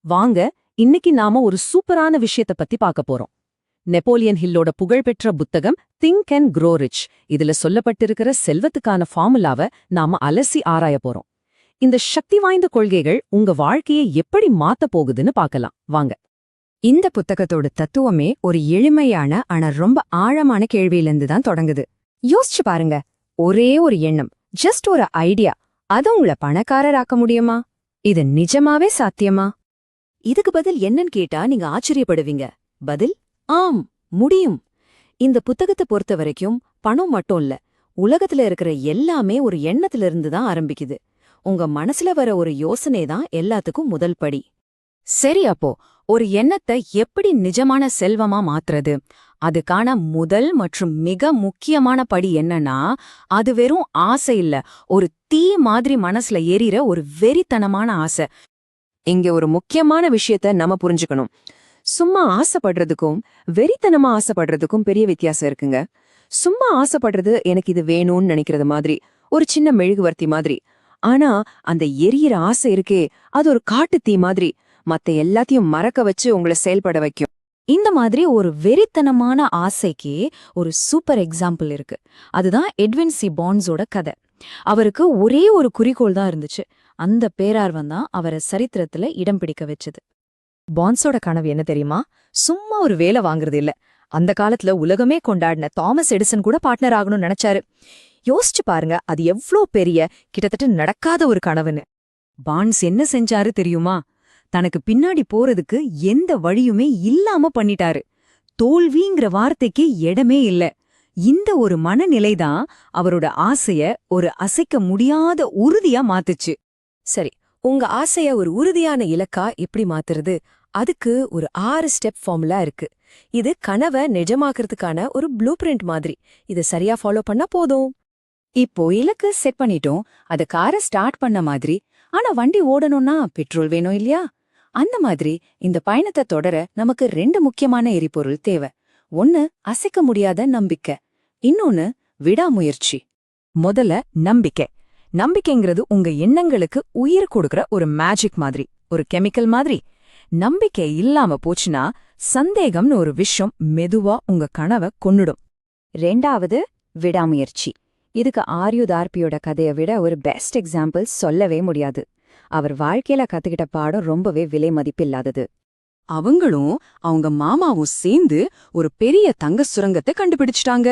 வாங்க, இன்னைக்கு நாம ஒரு சூப்பரான விஷயத்த பத்தி பார்க்க போறோம். நெப்போலியன் ஹில்லோட புகழ்பெற்ற புத்தகம் திங்க் அண்ட் க்ரோ ரிச். இதுல சொல்லப்பட்டிருக்கிற செல்வத்துக்கான ஃபார்முலாவை நாம அலசி ஆராய போறோம். இந்த சக்தி வாய்ந்த கொள்கைகள் உங்க வாழ்க்கையை எப்படி மாத்த போகுதுன்னு பார்க்கலாம் வாங்க. இந்த புத்தகத்தோட தத்துவமே ஒரு எளிமையான ஆனா ரொம்ப ஆழமான கேள்வியிலிருந்து தான் தொடங்குது. யோசிச்சு பாருங்க, ஒரே ஒரு எண்ணம், ஜஸ்ட் ஒரு ஐடியா, அது உங்களை பணக்காரராக்க முடியுமா? இது நிஜமாவே சாத்தியமா? இதுக்கு பதில் என்னன்னு கேட்டா நீங்க ஆச்சரியப்படுவீங்க. பதில் ஆம், முடியும். இந்த புத்தகத்தை பொறுத்த வரைக்கும் பணம் மட்டும் இல்ல, உலகத்துல இருக்கிற எல்லாமே ஒரு எண்ணத்திலிருந்து தான் ஆரம்பிக்குது. உங்க மனசுல வர ஒரு யோசனை தான் எல்லாத்துக்கும் முதல் படி. சரி, அப்போ ஒரு எண்ணத்தை எப்படி நிஜமான செல்வமா மாத்துறது? அதுக்கான முதல் மற்றும் மிக முக்கியமான படி என்னன்னா, அது வெறும் ஆசை இல்ல, ஒரு தீ மாதிரி மனசுல எரியிற ஒரு வெறித்தனமான ஆசை. இங்க ஒரு முக்கியமான விஷயத்த நம்ம புரிஞ்சுக்கணும். சும்மா ஆசைப்படுறதுக்கும் வெறித்தனமா ஆசைப்படுறதுக்கும் பெரிய வித்தியாசம் இருக்குங்க. சும்மா ஆசைப்படுறது எனக்கு இது வேணும்னு நினைக்கிறது மாதிரி, ஒரு சின்ன மெழுகுவர்த்தி மாதிரி. ஆனா அந்த எரியிற ஆசை இருக்கே, அது ஒரு காட்டு தீ மாதிரி, மத்த எல்லாத்தையும் மறக்க வச்சு உங்களை செயல்பட வைக்கும். இந்த மாதிரி ஒரு வெறித்தனமான ஆசைக்கு ஒரு சூப்பர் எக்ஸாம்பிள் இருக்கு. அதுதான் எட்வின் சி பான்ஸோட கதை. அவருக்கு ஒரே ஒரு குறிக்கோள் தான் இருந்துச்சு. அந்த பேரார்வம் தான் அவரை சரித்திரத்துல இடம் பிடிக்க வச்சது. பான்ஸோட கனவு என்ன தெரியுமா? சும்மா ஒரு வேலை வாங்குறது இல்ல. அந்த காலத்துல உலகமே கொண்டாடின தாமஸ் எடிசன் கூட பார்ட்னர் ஆகணும்னு நினைச்சாரு. யோசிச்சு பாருங்க, அது எவ்ளோ பெரிய, கிட்டத்தட்ட நடக்காத ஒரு கனவுன்னு. பான்ஸ் என்ன செஞ்சாரு தெரியுமா? தனக்கு பின்னாடி போறதுக்கு எந்த வழியுமே இல்லாம பண்ணிட்டாரு. தோல்விங்கிற வார்த்தைக்கு இடமே இல்ல. இந்த ஒரு மனநிலைதான் அவரோட ஆசைய ஒரு அசைக்க முடியாத உறுதியா மாத்துச்சு. சரி, உங்க ஆசைய ஒரு உறுதியான இலக்கா எப்படி மாத்துறது? அதுக்கு ஒரு 6 ஸ்டெப் ஃபார்முலா இருக்கு. இது கனவை நிஜமாக்குறதுக்கான ஒரு ப்ளூ பிரிண்ட் மாதிரி. இதை சரியா ஃபாலோ பண்ணா போதும். இப்போ இலக்கு செட் பண்ணிட்டோம், அது காரை ஸ்டார்ட் பண்ண மாதிரி. ஆனா வண்டி ஓடணும்னா பெட்ரோல் வேணும் இல்லையா? அந்த மாதிரி இந்த பயணத்தை தொடர நமக்கு 2 முக்கியமான எரிபொருள் தேவை. ஒன்னு அசைக்க முடியாத நம்பிக்கை, இன்னொன்னு விடாமுயற்சி. முதல்ல நம்பிக்கை. நம்பிக்கைங்கிறது உங்க எண்ணங்களுக்கு உயிர் கொடுக்கற ஒரு மேஜிக் மாதிரி, ஒரு கெமிக்கல் மாதிரி. நம்பிக்கை இல்லாம போச்சுன்னா சந்தேகம்னு ஒரு விஷயம் மெதுவா உங்க கனவை கொன்னுடும். 2வது விடாமுயற்சி. இதுக்கு ஆர்யுதார்பியோட கதையை விட ஒரு பெஸ்ட் எக்ஸாம்பிள் சொல்லவே முடியாது. அவர் வாழ்க்கையில கத்துக்கிட்ட பாடம் ரொம்பவே விலை மதிப்பில்லாதது. அவங்களும் அவங்க மாமாவும் சேர்ந்து ஒரு பெரிய தங்க சுரங்கத்தை கண்டுபிடிச்சிட்டாங்க.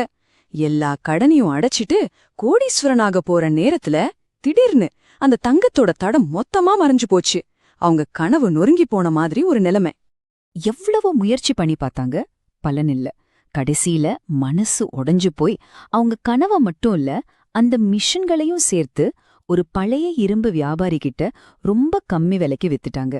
எல்லா கடனையும் அடைச்சிட்டு கோடீஸ்வரனாக போற நேரத்துல திடீர்னு அந்த தங்கத்தோட தடம் மொத்தமா மறைஞ்சு போச்சு. அவங்க கனவு நொறுங்கி போன மாதிரி ஒரு நிலைமை. எவ்வளவு முயற்சி பண்ணி பார்த்தாங்க, பலன் இல்ல. கடைசியில மனசு உடைஞ்சு போய் அவங்க கனவை மட்டும் இல்ல, அந்த மிஷன்களையும் சேர்த்து ஒரு பழைய இரும்பு வியாபாரி கிட்ட ரொம்ப கம்மி விலைக்கு வித்துட்டாங்க.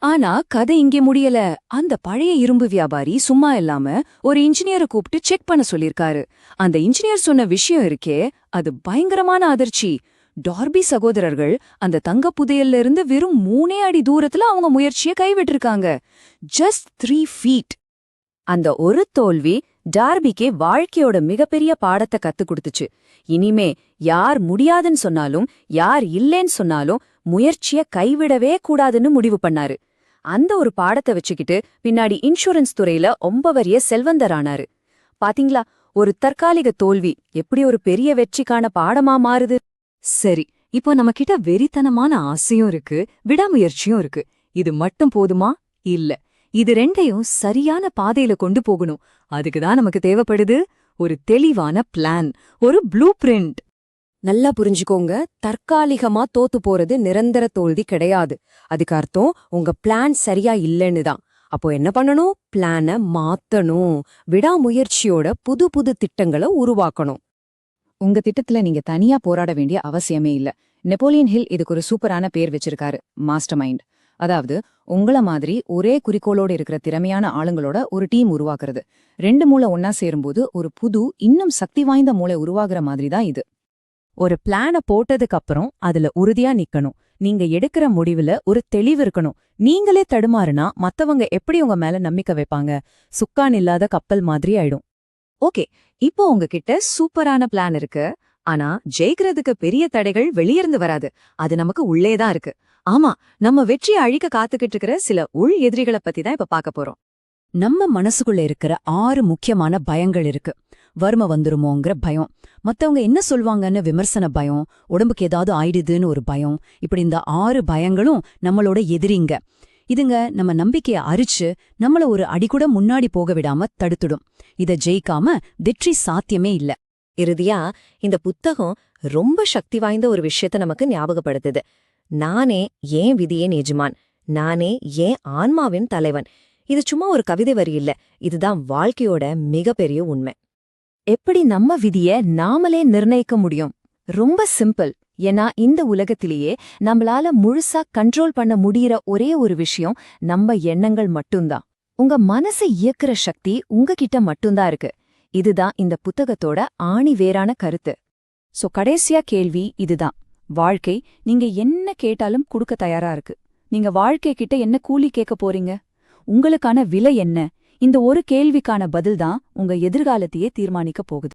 ஆனா கதை இங்கே முடியல. அந்த பழைய இரும்பு வியாபாரி சும்மா இல்லாம ஒரு இன்ஜினியரை கூப்பிட்டு செக் பண்ண சொல்லிருக்காரு. அந்த இன்ஜினியர் சொன்ன விஷயம் இருக்கே, அது பயங்கரமான அதிர்ச்சி. டார்பி சகோதரர்கள் அந்த தங்க புதையல்ல இருந்து வெறும் 3 அடி தூரத்துல அவங்க முயற்சியை கைவிட்டிருக்காங்க. Just 3 feet. அந்த ஒரு தோல்வி டார்பிக்கே வாழ்க்கையோட மிகப்பெரிய பாடத்தை கத்து கொடுத்துச்சு. இனிமே யார் முடியாதுன்னு சொன்னாலும், யார் இல்லேன்னு சொன்னாலும் முயற்சிய கைவிடவே கூடாதுன்னு முடிவு பண்ணாரு. அந்த ஒரு பாடத்தை வச்சுக்கிட்டு பின்னாடி இன்சூரன்ஸ் துறையில ரொம்ப பெரிய செல்வந்தரானாரு. பாத்தீங்களா, ஒரு தற்காலிக தோல்வி எப்படி ஒரு பெரிய வெற்றிக்கான பாடமா மாறுது? சரி, இப்போ நம்ம கிட்ட வெறித்தனமான ஆசையும் இருக்கு, விடாமுயற்சியும் இருக்கு. இது மட்டும் போதுமா? இல்ல. இது 2யும் சரியான பாதையில கொண்டு போகணும். அதுக்குதான் நமக்கு தேவைப்படுது ஒரு தெளிவான பிளான், ஒரு ப்ளூ பிரிண்ட். நல்லா புரிஞ்சுக்கோங்க, தற்காலிகமா தோத்து போறது நிரந்தர தோல்வி கிடையாது. அதுக்கு அர்த்தம் உங்க பிளான் சரியா இல்லைன்னு தான். அப்போ என்ன பண்ணணும்? பிளான மாத்தணும். விடாமுயற்சியோட புது புது திட்டங்களை உருவாக்கணும். உங்க திட்டத்துல நீங்க தனியா போராட வேண்டிய அவசியமே இல்ல. நெப்போலியன் ஹில் இதுக்கு ஒரு சூப்பரான பேர் வச்சிருக்காரு, மாஸ்டர் மைண்ட். அதாவது உங்கள மாதிரி ஒரே குறிக்கோளோட இருக்கிற திறமையான ஆளுங்களோட ஒரு டீம் உருவாக்குறது. 2 மூளை ஒன்னா சேரும்போது ஒரு புது, இன்னும் சக்தி வாய்ந்த மூளை உருவாகுற மாதிரி தான் இது. ஒரு பிளான போட்டதுக்கு அப்புறம் அதுல உறுதியா நிக்கணும். நீங்க எடுக்கிற முடிவுல ஒரு தெளிவு இருக்கணும். நீங்களே தடுமாறுனா மத்தவங்க எப்படி உங்க மேல நம்பிக்கை வைப்பாங்க? சுக்கான் இல்லாத கப்பல் மாதிரி ஆயிடும். ஓகே, இப்போ உங்ககிட்ட சூப்பரான பிளான் இருக்கு. ஆனா ஜெயிக்கிறதுக்கு பெரிய தடைகள் வெளியிருந்து வராது, அது நமக்கு உள்ளேதான் இருக்கு. ஆமா, நம்ம வெற்றியை அழிக்க காத்துக்கிட்டு இருக்கிற சில உள் எதிரிகளை பத்தி தான் இப்ப பார்க்க போறோம். நம்ம மனசுக்குள்ள இருக்கிற 6 முக்கியமான பயங்கள் இருக்கு. வறுமை வந்துருமோங்கிற பயம், மத்தவங்க என்ன சொல்வாங்கன்னு விமர்சன பயம், உடம்புக்கு ஏதாவது ஆயிடுதுன்னு ஒரு பயம். இப்படி இந்த 6 பயங்களும் நம்மளோட எதிரிங்க. இதுங்க நம்ம நம்பிக்கைய அரிச்சு நம்மள ஒரு அடிக்கூட முன்னாடி போக விடாம தடுத்துடும். இத ஜெயிக்காம வெற்றி சாத்தியமே இல்ல. இறுதியா இந்த புத்தகம் ரொம்ப சக்தி வாய்ந்த ஒரு விஷயத்த நமக்கு ஞாபகப்படுத்துது. நானே ஏன் விதியின் எஜமான், நானே ஏன் ஆன்மாவின் தலைவன். இது சும்மா ஒரு கவிதை வரி இல்ல, இதுதான் வாழ்க்கையோட மிகப்பெரிய உண்மை. எப்படி நம்ம விதிய நாமளே நிர்ணயிக்க முடியும்? ரொம்ப சிம்பிள். ஏன்னா இந்த உலகத்திலேயே நம்மளால முழுசா கண்ட்ரோல் பண்ண முடியற ஒரே ஒரு விஷயம் நம்ம எண்ணங்கள் மட்டும்தான். உங்க மனசை இயக்குற சக்தி உங்ககிட்ட மட்டும்தான் இருக்கு. இதுதான் இந்த புத்தகத்தோட ஆணி வேறான கருத்து. சோ கடைசியா கேள்வி இதுதான். வாழ்க்கை நீங்க என்ன கேட்டாலும் கொடுக்க தயாரா இருக்கு. நீங்க வாழ்க்கை கிட்ட என்ன கூலி கேட்க போறீங்க? உங்களுக்கான விலை என்ன? இந்த ஒரு கேள்விக்கான பதில்தான் உங்க எதிர்காலத்தையே தீர்மானிக்க போகுது.